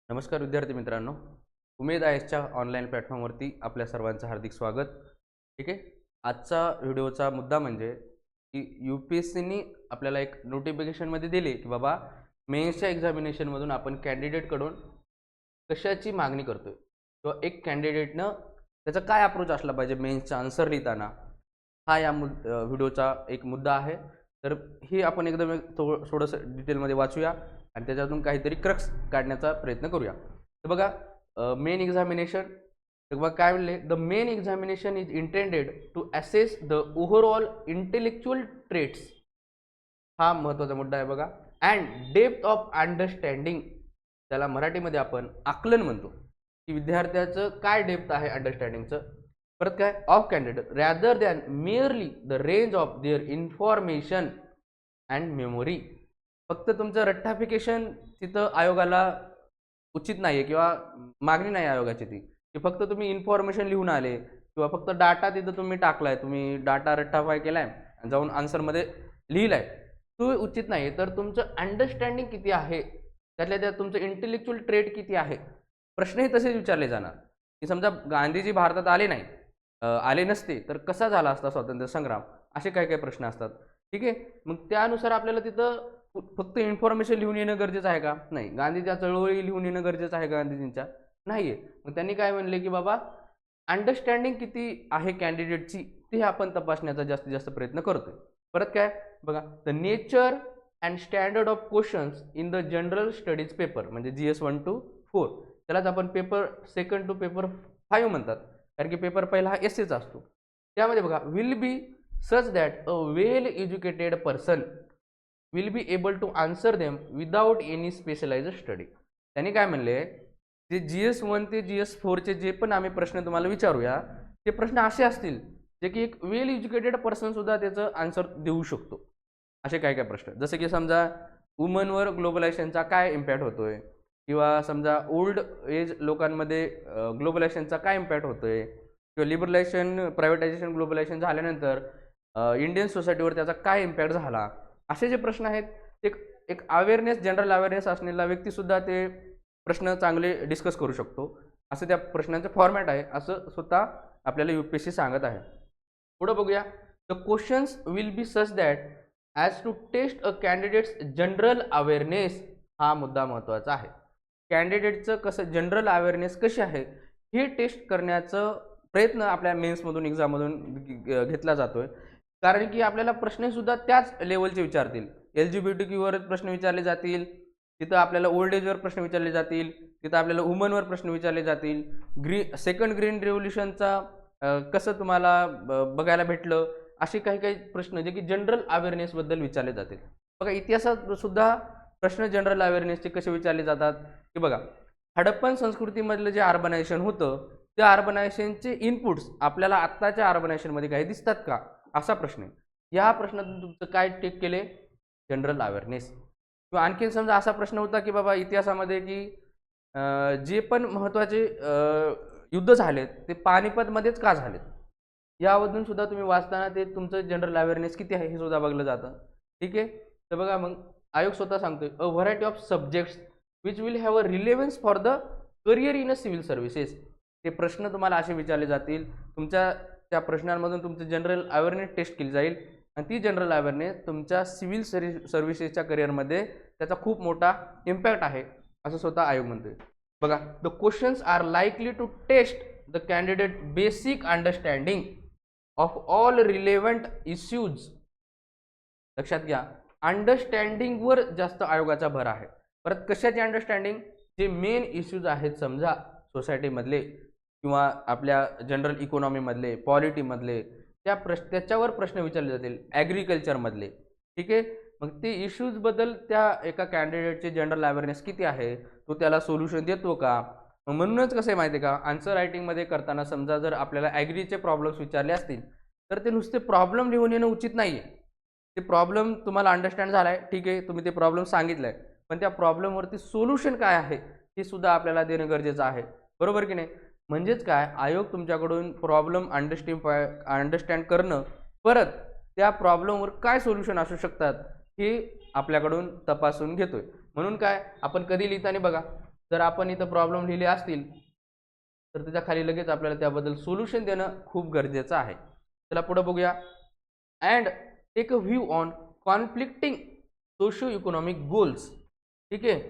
नमस्कार विद्यार्थी मित्रांनो, उमेद आयएसच्या ऑनलाईन प्लॅटफॉर्मवरती आपल्या सर्वांचं हार्दिक स्वागत. ठीक आहे. आजचा व्हिडिओचा मुद्दा म्हणजे की UPSCनी आपल्याला एक नोटिफिकेशनमध्ये दिले की बाबा मेन्सच्या एक्झामिनेशनमधून आपण कॅन्डिडेटकडून कशाची मागणी करतोय किंवा एक कॅन्डिडेटनं त्याचा काय अप्रोच असला पाहिजे मेन्सचा आन्सर लिहिताना, हा या व्हिडिओचा एक मुद्दा आहे. तर ही आपण एकदम थोडंसं डिटेलमध्ये वाचूया आणि त्याच्यातून काहीतरी क्रक्स काढण्याचा प्रयत्न करूया. तर बघा, मेन एक्झामिनेशन, तर बघा काय म्हणले, the main examination is intended to assess the overall intellectual traits. हा महत्त्वाचा मुद्दा आहे बघा. अँड डेप्थ ऑफ अंडरस्टँडिंग, त्याला मराठीमध्ये आपण आकलन म्हणतो, की विद्यार्थ्याचं काय डेप्थ आहे अंडरस्टँडिंगचं. परत काय, of candidate rather than merely the range of their information and memory. फक्त तुमचं रट्टाफिकेशन तिथं आयोगाला उचित नाही आहे किंवा मागणी नाही आयोगाची ती, की फक्त तुम्ही इन्फॉर्मेशन लिहून आले किंवा फक्त डाटा तिथं तुम्ही टाकलाय, तुम्ही डाटा रट्टाफाय केलाय आणि जाऊन आन्सरमध्ये लिहिलाय, तो उचित नाही. तर तुमचं अंडरस्टँडिंग किती आहे, त्यातल्या त्यात तुमचं इंटेलेक्च्युअल ट्रेट किती आहे. प्रश्नही तसेच विचारले जाणार, की समजा गांधीजी भारतात आले नाही, आले नसते तर कसा झाला असता स्वातंत्र्य संग्राम, असे काही काही प्रश्न असतात. ठीक आहे. मग त्यानुसार आपल्याला तिथं फक्त इन्फॉर्मेशन लिहून येणं गरजेचं आहे का? नाही. गांधीच्या चळवळी लिहून येणं गरजेचं आहे गांधीजींच्या? नाहीये. मग त्यांनी काय म्हणले, की बाबा अंडरस्टँडिंग किती आहे कॅन्डिडेटची, ते आपण तपासण्याचा जास्तीत जास्त प्रयत्न करतोय. परत काय बघा, the nature and standard of questions in the general studies paper, म्हणजे GS 1 to 4, त्यालाच आपण पेपर 2 to पेपर 5 म्हणतात, कारण की पेपर पहिला हा एसएचा असतो. त्यामध्ये बघा, will be such that a well educated person will be able to answer them without any specialised study. त्यांनी काय म्हणले, जे GS 1 ते GS 4चे जे पण आम्ही प्रश्न तुम्हाला विचारूया, ते प्रश्न असे असतील जे की एक वेल एज्युकेटेड पर्सन सुद्धा त्याचं आन्सर देऊ शकतो. असे काय काय प्रश्न, जसे की समजा वुमनवर ग्लोबलायझेशनचा काय इम्पॅक्ट होतोय, किंवा समजा ओल्ड एज लोकांमध्ये ग्लोबलायझेशनचा काय इम्पॅक्ट होतोय, किंवा लिबरलायझेशन प्रायव्हेटायझेशन ग्लोबलायझेशन झाल्यानंतर इंडियन सोसायटीवर त्याचा काय इम्पॅक्ट झाला. असे जे प्रश्न आहेत, एक एक अवेअरनेस, जनरल अवेअरनेस असलेला व्यक्तीसुद्धा ते प्रश्न चांगले डिस्कस करू शकतो. असं त्या प्रश्नांचं फॉर्मॅट आहे, असं स्वतः आपल्याला UPSC सांगत आहे. पुढं बघूया, the questions will be such that as to test a candidate's general awareness. हा मुद्दा महत्त्वाचा आहे. कॅन्डिडेटचं कसं जनरल अवेअरनेस कशी आहे हे टेस्ट करण्याचं प्रयत्न आपल्या मेन्समधून, एक्झाममधून घेतला जातोय. कारण की आपल्याला प्रश्नसुद्धा त्याच लेवलचे विचारतील. LGBTQ प्रश्न विचारले जातील, तिथं आपल्याला ओल्ड एजवर प्रश्न विचारले जातील, तिथं आपल्याला वुमनवर प्रश्न विचारले जातील. सेकंड ग्रीन रेव्होल्युशनचा कसं तुम्हाला बघायला भेटलं, असे काही काही प्रश्न जे की जनरल अवेअरनेसबद्दल विचारले जातील. बघा, इतिहासात सुद्धा प्रश्न जनरल अवेअरनेसचे कसे विचारले जातात, की बघा, हडप्पन संस्कृतीमधलं जे अर्बनायझेशन होतं, त्या अर्बनायझेशनचे इनपुट्स आपल्याला आत्ताच्या अर्बनायझेशनमध्ये काही दिसतात का, असा प्रश्न आहे. या प्रश्नातून तुमचं काय टेक केले, जनरल अवेअरनेस. किंवा आणखीन समजा असा प्रश्न होता, की बाबा इतिहासामध्ये की जे पण महत्त्वाचे युद्ध झालेत ते पानिपतमध्येच का झालेत, यामधून सुद्धा तुम्ही वाचताना ते तुमचं जनरल अवेअरनेस किती आहे हे सुद्धा बघलं जातं. ठीक आहे. तर बघा, मग आयोग स्वतः सांगतोय, a variety of subjects which will have a relevance for the career in a civil services. ते प्रश्न तुम्हाला असे विचारले जातील, तुमच्या त्या प्रश्नांमधून तुमचं जनरल अवेअरनेस टेस्ट केली जाईल आणि ती जनरल अवेअरनेस तुमच्या सिव्हिल सर्व्हिसेसच्या करिअरमध्ये त्याचा खूप मोठा इम्पॅक्ट आहे, असं स्वतः आयोग म्हणतोय. बघा, the questions are likely to test the candidate basic understanding of all relevant issues. लक्षात घ्या, अंडरस्टँडिंगवर जास्त आयोगाचा भर आहे. परत कशाची अंडरस्टँडिंग, जे मेन इश्यूज आहेत समजा सोसायटीमधले किंवा आपल्या जनरल इकॉनॉमीमधले, पॉलिटीमधले, त्याच्यावर प्रश्न विचारले जातील, ॲग्रिकल्चरमधले. ठीक आहे. मग ते इश्यूजबद्दल त्या एका कॅन्डिडेटचे जनरल अवेअरनेस किती आहे, तो त्याला सोल्युशन देतो का. म्हणूनच कसं आहे माहिती आहे का, आन्सर रायटिंगमध्ये करताना समजा जर आपल्याला ॲग्रीचे प्रॉब्लेम्स विचारले असतील तर ते नुसते प्रॉब्लेम लिहून येणं उचित नाही आहे. ते प्रॉब्लेम तुम्हाला अंडरस्टँड झाला आहे, ठीक आहे, तुम्ही ते प्रॉब्लेम सांगितलं आहे, पण त्या प्रॉब्लेमवरती सोल्युशन काय आहे हे सुद्धा आपल्याला देणं गरजेचं आहे. बरोबर की नाही. म्हणजेच काय, आयोग तुमच्याकडून प्रॉब्लेम अंडरस्टँड करणं, परत त्या प्रॉब्लेमवर काय सोल्युशन असू शकतात हे आपल्याकडून तपासून घेतोय. म्हणून काय, आपण कधी लिहिताना बघा, जर आपण इथं प्रॉब्लेम लिहिले असतील तर त्याच्या खाली लगेच आपल्याला त्याबद्दल सोल्युशन देणं खूप गरजेचं आहे. चला पुढे बघूया. And take a view on conflicting socio economic goals. ठीक आहे,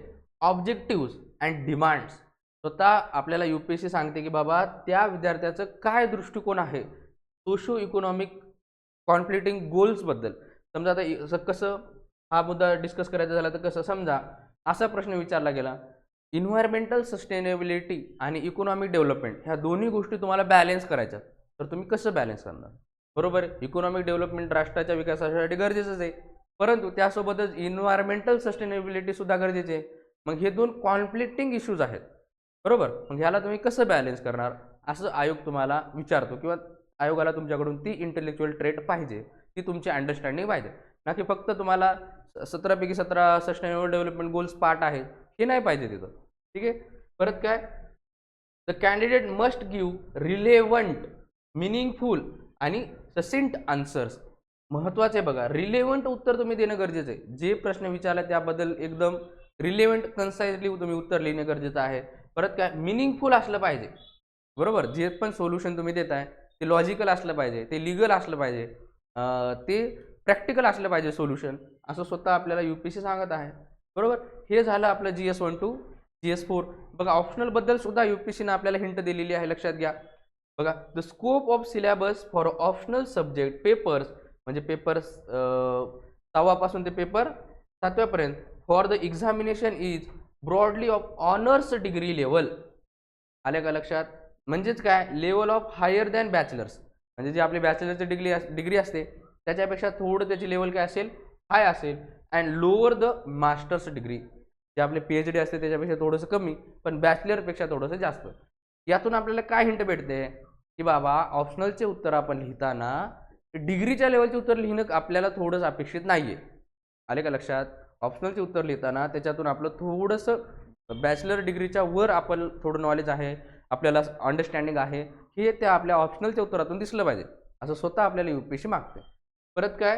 ऑब्जेक्टिव्ह अँड डिमांड्स. स्वतः आपल्याला UPSC सांगते की बाबा त्या विद्यार्थ्याचं काय दृष्टिकोन आहे सोशो इकॉनॉमिक कॉन्फ्लिक्टिंग गोल्सबद्दल. समजा आता कसं हा मुद्दा डिस्कस करायचा झाला तर कसं, समजा असा प्रश्न विचारला गेला, इन्व्हायरमेंटल सस्टेनेबिलिटी आणि इकॉनॉमिक डेव्हलपमेंट ह्या दोन्ही गोष्टी तुम्हाला बॅलन्स करायच्या, तर तुम्ही कसं बॅलन्स करणार? बरोबर आहे, इकॉनॉमिक डेव्हलपमेंट राष्ट्राच्या विकासासाठी गरजेचंच आहे, परंतु त्यासोबतच इन्व्हायरमेंटल सस्टेनेबिलिटी सुद्धा गरजेचे आहे. मग हे दोन कॉन्फ्लिक्टिंग इश्यूज आहेत, बरोबर. मग ह्याला तुम्ही कसं बॅलन्स करणार असं आयोग तुम्हाला विचारतो, किंवा आयोगाला तुमच्याकडून ती इंटेलेक्च्युअल ट्रेट पाहिजे, ती तुमची अंडरस्टँडिंग पाहिजे, ना की फक्त तुम्हाला 17पैकी 17 सस्टेनेबल डेव्हलपमेंट गोल्स पार्ट आहेत हे नाही पाहिजे तिथं. ठीक आहे, परत काय, the candidate must give relevant, meaningful आणि ससिंट आन्सर्स. महत्त्वाचे बघा, रिलेव्हंट उत्तर तुम्ही देणं गरजेचं आहे. जे प्रश्न विचारला त्याबद्दल एकदम रिलेव्हंट कन्साइजली तुम्ही उत्तर लिहिणं गरजेचं आहे. परत काय, मिनिंगफुल असलं पाहिजे, बरोबर. जे पण सोल्युशन तुम्ही देताय ते लॉजिकल असलं पाहिजे, ते लिगल असलं पाहिजे, ते प्रॅक्टिकल असलं पाहिजे सोल्युशन, असं स्वतः आपल्याला UPSC सांगत आहे, बरोबर. हे झालं आपलं GS1 GS4. बघा ऑप्शनलबद्दल सुद्धा UPSCनं आपल्याला हिंट दिलेली आहे, लक्षात घ्या. बघा, the scope of syllabus for optional subject papers, म्हणजे पेपर 6 पासून ते पेपर 7 पर्यंत for the examination is broadly of honours degree level. आले का लक्षात? म्हणजेच काय, level of higher than bachelor's, म्हणजे जी आपली बॅचलरची डिग्री असते त्याच्यापेक्षा थोडं त्याची लेवल काय असेल, हाय असेल. And lower the masters degree, जे आपले PhD असते त्याच्यापेक्षा थोडंसं कमी, पण बॅचलरपेक्षा थोडंसं जास्त. यातून आपल्याला काय हिंट भेटते की बाबा ऑप्शनलचे उत्तर आपण लिहिताना डिग्रीच्या लेवलचे उत्तर लिहिणं आपल्याला थोडंसं अपेक्षित नाही आहे. आले का लक्षात? ऑप्शनलचे उत्तर लिहिताना त्याच्यातून आपलं थोडंसं बॅचलर डिग्रीच्या वर आपण थोडं नॉलेज आहे, आपल्याला अंडरस्टँडिंग आहे, हे त्या आपल्या ऑप्शनलच्या उत्तरातून दिसलं पाहिजे, असं स्वतः आपल्याला UPSC मागते. परत काय,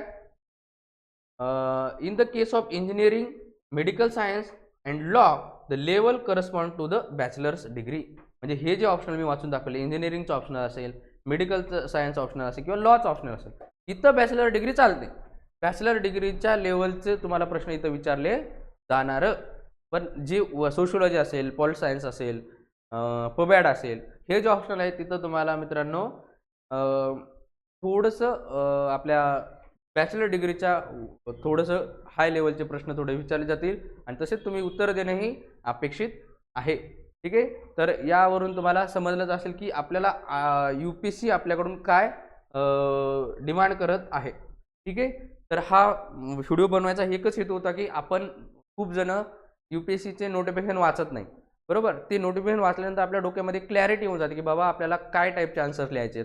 in the case of engineering, medical science and law the level correspond to the bachelor's degree. म्हणजे हे जे ऑप्शनल मी वाचून दाखवले, इंजिनिअरिंगचं ऑप्शनल असेल, मेडिकलचं सायन्स ऑप्शनल असेल किंवा लॉचं ऑप्शनल असेल, इथं बॅचलर डिग्री चालते. बॅचलर डिग्रीच्या लेवलचे तुम्हाला प्रश्न इथं विचारले जाणार. पण जे सोशिओलॉजी असेल, पॉलिट सायन्स असेल, पबॅड असेल, हे जे ऑप्शनल आहे तिथं तुम्हाला मित्रांनो थोडंसं आपल्या बॅचलर डिग्रीच्या थोडंसं हाय लेवलचे प्रश्न थोडे विचारले जातील आणि तसेच तुम्ही उत्तर देणंही अपेक्षित आहे. ठीक आहे, तर यावरून तुम्हाला समजलंच असेल की आपल्याला UPSC आपल्याकडून काय डिमांड करत आहे. ठीक आहे, तर हा व्हिडिओ बनवायचा एकच हेतू होता की आपण खूप जण UPSCचे नोटिफिकेशन वाचत नाही, बरोबर. ते नोटिफिकेशन वाचल्यानंतर आपल्या डोक्यामध्ये क्लॅरिटी होऊन जाते की बाबा आपल्याला काय टाईपचे आन्सर्स लिहायचे,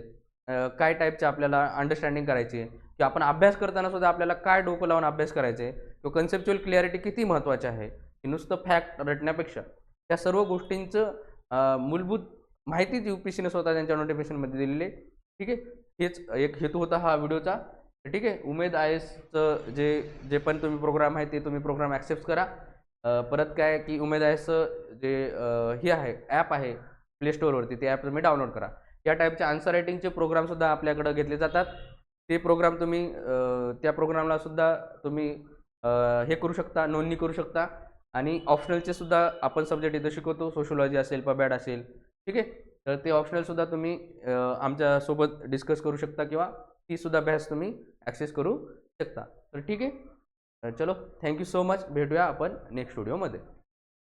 काय टाईपचे आपल्याला अंडरस्टँडिंग करायची, की आपण अभ्यास करताना सुद्धा आपल्याला काय डोकं लावून अभ्यास करायचे, किंवा कन्सेप्च्युअल क्लॅरिटी किती महत्त्वाची आहे, की नुसतं फॅक्ट रटण्यापेक्षा त्या सर्व गोष्टींचं मूलभूत माहितीच UPSCने स्वतः त्यांच्या नोटिफिकेशनमध्ये दिलेली आहे. ठीक आहे, हेच एक हेतू होता हा व्हिडिओचा. ठीक आहे, उमेद IASचं जे पण तुम्ही प्रोग्राम आहे ते तुम्ही प्रोग्राम ॲक्सेप्ट करा. परत काय की उमेद IASचं जे हे आहे ॲप आहे प्ले स्टोअरवरती, ते ॲप तुम्ही डाउनलोड करा. या टाईपचे आन्सर रायटिंगचे प्रोग्रामसुद्धा आपल्याकडं घेतले जातात. ते प्रोग्राम तुम्ही त्या प्रोग्रामला सुद्धा तुम्ही हे करू शकता, नोंदणी करू शकता. आणि ऑप्शनलचे सुद्धा आपण सब्जेक्ट इथं शिकवतो, सोशिओलॉजी असेल, पबॅड असेल. ठीक आहे, तर ते ऑप्शनलसुद्धा तुम्ही आमच्यासोबत डिस्कस करू शकता किंवा ती सुद्धा बॅच तुम्ही ॲक्सेस करू शकता. तर ठीक आहे, चलो थँक्यू सो मच. भेटूया आपण नेक्स्ट व्हिडिओमध्ये.